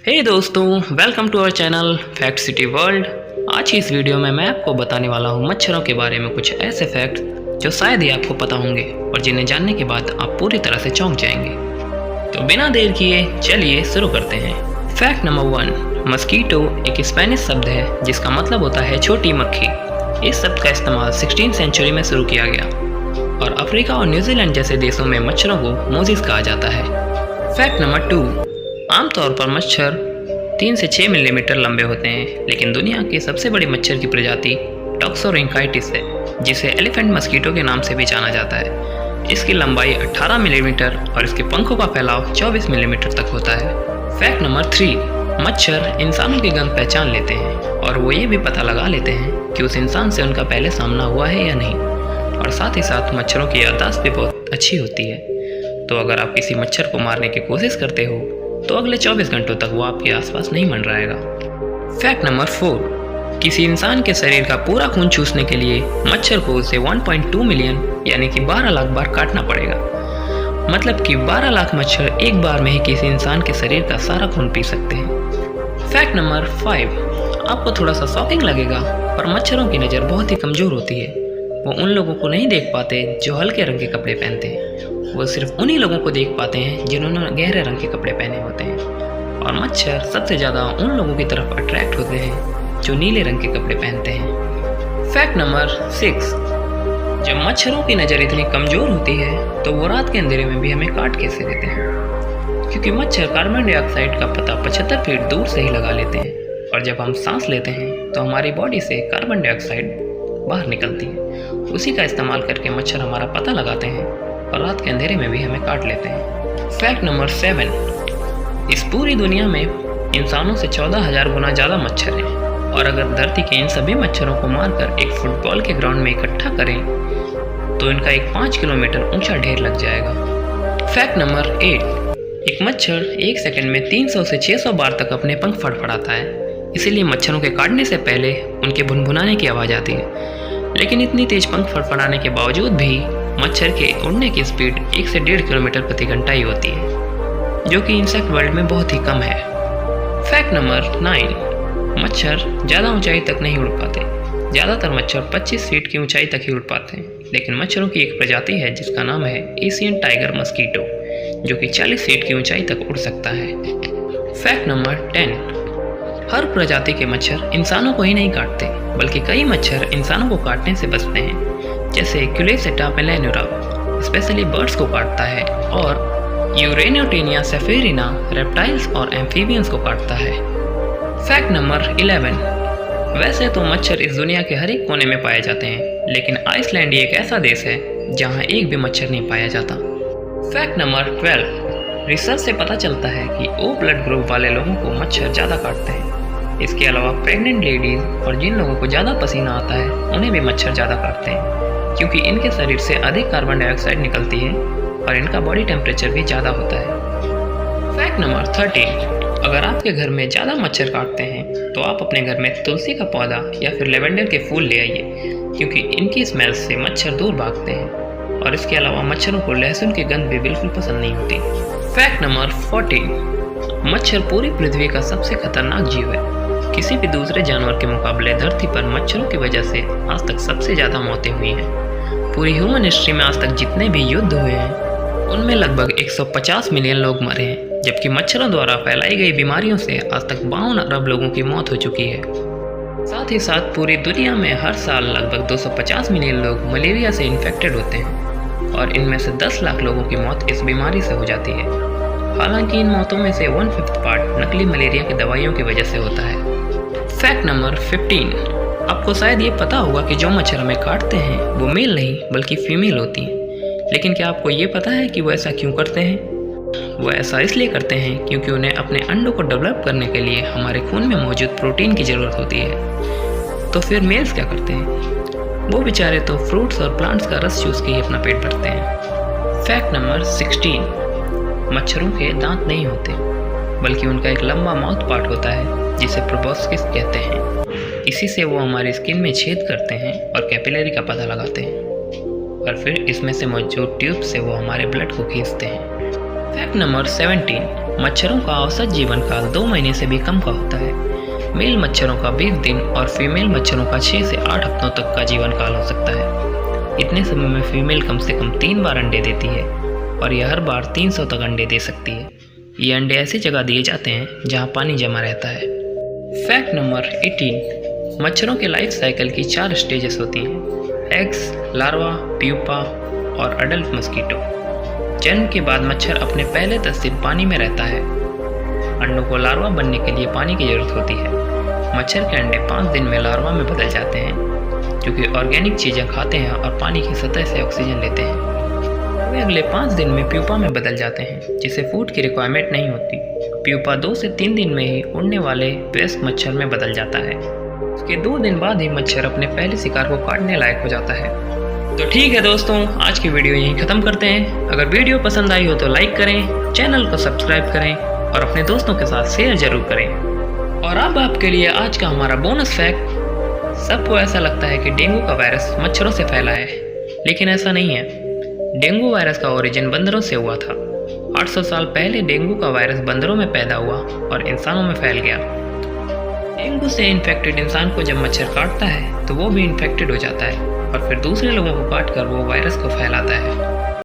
हे दोस्तों, welcome to our channel fact city world. आज की इस वीडियो में मैं आपको बताने वाला हूँ मच्छरों के बारे में कुछ ऐसे फैक्ट जो शायद ही आपको पता होंगे और जिन्हें जानने के बाद आप पूरी तरह से चौंक जाएंगे। तो बिना देर किए चलिए शुरू करते हैं। फैक्ट नंबर 1, मस्कीटो एक स्पेनिश शब्द है जिसका मतलब होता है छोटी मक्खी। इस शब्द का इस्तेमाल 16वीं सेंचुरी में शुरू किया गया और अफ्रीका और न्यूजीलैंड जैसे देशों में मच्छरों को मोजिस कहा जाता है। फैक्ट नंबर 2, आमतौर पर मच्छर 3 से 6 मिलीमीटर लंबे होते हैं, लेकिन दुनिया की सबसे बड़ी मच्छर की प्रजाति टॉक्सोरिंकाइटिस है, जिसे एलिफेंट मस्कीटो के नाम से भी जाना जाता है। इसकी लंबाई 18 मिलीमीटर और इसके पंखों का फैलाव 24 मिलीमीटर तक होता है। फैक्ट नंबर 3, मच्छर इंसानों की गंध पहचान लेते हैं और वो ये भी पता लगा लेते हैं कि उस इंसान से उनका पहले सामना हुआ है या नहीं। और साथ ही साथ मच्छरों की याददाश्त भी बहुत अच्छी होती है। तो अगर आप किसी मच्छर को मारने की कोशिश करते हो तो अगले 24 घंटों तक वो आपके आसपास नहीं मंडराएगा। फैक्ट नंबर 4, किसी इंसान के शरीर का पूरा खून चूसने के लिए मच्छर को उसे 1.2 मिलियन यानी कि 12 लाख बार काटना पड़ेगा। मतलब कि 12 लाख मच्छर एक बार में ही किसी इंसान के शरीर का सारा खून पी सकते हैं। फैक्ट नंबर 5, आपको थोड़ा सा शॉकिंग लगेगा पर मच्छरों की नज़र बहुत ही कमज़ोर होती है। वो उन लोगों को नहीं देख पाते जो हल्के रंग के कपड़े पहनते हैं, वो सिर्फ उन्हीं लोगों को देख पाते हैं जिन्होंने गहरे रंग के कपड़े पहने होते हैं। और मच्छर सबसे ज़्यादा उन लोगों की तरफ अट्रैक्ट होते हैं जो नीले रंग के कपड़े पहनते हैं। फैक्ट नंबर 6, जब मच्छरों की नज़र इतनी कमज़ोर होती है तो वो रात के अंधेरे में भी हमें काट कैसे देते हैं, क्योंकि मच्छर कार्बन डाइऑक्साइड का पता 75 फीट दूर से ही लगा लेते हैं। और जब हम सांस लेते हैं तो हमारी बॉडी से कार्बन डाइऑक्साइड बाहर निकलती है। उसी का इस्तेमाल करके मच्छर हमारा पता लगाते हैं और रात के अंधेरे में भी हमें काट लेते हैं। फैक्ट नंबर 7, इस पूरी दुनिया में इंसानों से 14,000 गुना ज़्यादा मच्छर हैं और अगर धरती के इन सभी मच्छरों को मारकर एक फुटबॉल के ग्राउंड में इकट्ठा करें तो इनका एक 5 किलोमीटर ऊंचा ढेर लग जाएगा। फैक्ट नंबर 8, एक मच्छर एक सेकंड में 300 से 600 बार तक अपने पंख फड़फड़ाता है, इसीलिए मच्छरों के काटने से पहले उनके भुनभुनाने की आवाज़ आती है। लेकिन इतनी तेज पंख फड़फड़ाने के बावजूद भी मच्छर के उड़ने की स्पीड 1 से 1.5 किलोमीटर प्रति घंटा ही होती है, जो कि इंसेक्ट वर्ल्ड में बहुत ही कम है। फैक्ट नंबर 9, मच्छर ज़्यादा ऊंचाई तक नहीं उड़ पाते। ज़्यादातर मच्छर 25 फीट की ऊंचाई तक ही उड़ पाते हैं, लेकिन मच्छरों की एक प्रजाति है जिसका नाम है एशियन टाइगर मस्कीटो, जो कि 40 फीट की ऊंचाई तक उड़ सकता है। फैक्ट नंबर 10, हर प्रजाति के मच्छर इंसानों को ही नहीं काटते, बल्कि कई मच्छर इंसानों को काटने से बचते हैं, जैसे क्यूलेसेटा मेलान्यूरा स्पेशली बर्ड्स को काटता है और यूरेनियोटेनिया सेफेरिना रेप्टाइल्स और एम्फीबियंस को काटता है। फैक्ट नंबर 11, वैसे तो मच्छर इस दुनिया के हर एक कोने में पाए जाते हैं, लेकिन आइसलैंड एक ऐसा देश है जहां एक भी मच्छर नहीं पाया जाता। फैक्ट नंबर 12, रिसर्च से पता चलता है कि ओ ब्लड ग्रुप वाले लोगों को मच्छर ज़्यादा काटते हैं। इसके अलावा प्रेग्नेंट लेडीज़ और जिन लोगों को ज़्यादा पसीना आता है उन्हें भी मच्छर ज़्यादा काटते हैं, क्योंकि इनके शरीर से अधिक कार्बन डाइऑक्साइड निकलती है और इनका बॉडी टेम्परेचर भी ज़्यादा होता है। फैक्ट नंबर 13, अगर आपके घर में ज़्यादा मच्छर काटते हैं तो आप अपने घर में तुलसी का पौधा या फिर लेवेंडर के फूल ले आइए, क्योंकि इनकी स्मेल से मच्छर दूर भागते हैं। और इसके अलावा मच्छरों को लहसुन की गंध भी बिल्कुल पसंद नहीं होती। फैक्ट नंबर 14, मच्छर पूरी पृथ्वी का सबसे खतरनाक जीव है। किसी भी दूसरे जानवर के मुकाबले धरती पर मच्छरों की वजह से आज तक सबसे ज़्यादा मौतें हुई हैं। पूरी ह्यूमन हिस्ट्री में आज तक जितने भी युद्ध हुए हैं उनमें लगभग 150 मिलियन लोग मरे हैं, जबकि मच्छरों द्वारा फैलाई गई बीमारियों से आज तक 52 अरब लोगों की मौत हो चुकी है। साथ ही साथ पूरी दुनिया में हर साल लगभग 250 मिलियन लोग मलेरिया से इन्फेक्टेड होते हैं और इनमें से 10 लाख लोगों की मौत इस बीमारी से हो जाती है। हालांकि इन मौतों में से 1/5 पार्ट नकली मलेरिया की दवाइयों की वजह से होता है। फैक्ट नंबर 15, आपको शायद ये पता होगा कि जो मच्छर हमें काटते हैं वो मेल नहीं बल्कि फीमेल होती हैं, लेकिन क्या आपको ये पता है कि वो ऐसा क्यों करते हैं? वो ऐसा इसलिए करते हैं क्योंकि उन्हें अपने अंडों को डेवलप करने के लिए हमारे खून में मौजूद प्रोटीन की ज़रूरत होती है। तो फिर मेल्स क्या करते हैं? वो बेचारे तो फ्रूट्स और प्लांट्स का रस चूस के ही अपना पेट भरते हैं। फैक्ट नंबर 16, मच्छरों के दांत नहीं होते, बल्कि उनका एक लंबा माउथ पार्ट होता है जिसे प्रोबोस्किस कहते हैं। इसी से वो हमारी स्किन में छेद करते हैं और कैपिलरी का पता लगाते हैं और फिर इसमें से मौजूद ट्यूब से वो हमारे ब्लड को खींचते हैं। फैक्ट नंबर 17, मच्छरों का औसत जीवन काल 2 महीने से भी कम का होता है। मेल मच्छरों का 20 दिन और फीमेल मच्छरों का 6 से 8 हफ्तों तक का जीवन काल हो सकता है। इतने समय में फीमेल कम से कम 3 बार अंडे देती है और यह हर बार 300 तक अंडे दे सकती है। ये अंडे ऐसी जगह दिए जाते हैं जहां पानी जमा रहता है। फैक्ट नंबर 18, मच्छरों के लाइफ साइकिल की 4 स्टेजेस होती हैं: एग्स, लार्वा, प्यूपा और अडल्ट मस्कीटो। जन्म के बाद मच्छर अपने पहले 10 दिन पानी में रहता है। अंडों को लार्वा बनने के लिए पानी की जरूरत होती है। मच्छर के अंडे 5 दिन में लार्वा में बदल जाते हैं, क्योंकि ऑर्गेनिक चीज़ें खाते हैं और पानी की सतह से ऑक्सीजन लेते हैं। वे अगले 5 दिन में प्यूपा में बदल जाते हैं, जिसे फूड की रिक्वायरमेंट नहीं होती। प्यूपा 2 से 3 दिन में ही उड़ने वाले वयस्क मच्छर में बदल जाता है। उसके 2 दिन बाद ही मच्छर अपने पहले शिकार को काटने लायक हो जाता है। तो ठीक है दोस्तों, आज की वीडियो यहीं ख़त्म करते हैं। अगर वीडियो पसंद आई हो तो लाइक करें, चैनल को सब्सक्राइब करें और अपने दोस्तों के साथ शेयर जरूर करें। और अब आपके लिए आज का हमारा बोनस फैक्ट। सबको ऐसा लगता है कि डेंगू का वायरस मच्छरों से फैला है, लेकिन ऐसा नहीं है। डेंगू वायरस का ओरिजिन बंदरों से हुआ था। 800 साल पहले डेंगू का वायरस बंदरों में पैदा हुआ और इंसानों में फैल गया। डेंगू से इन्फेक्टेड इंसान को जब मच्छर काटता है तो वो भी इन्फेक्टेड हो जाता है और फिर दूसरे लोगों को काटकर वो वायरस को फैलाता है।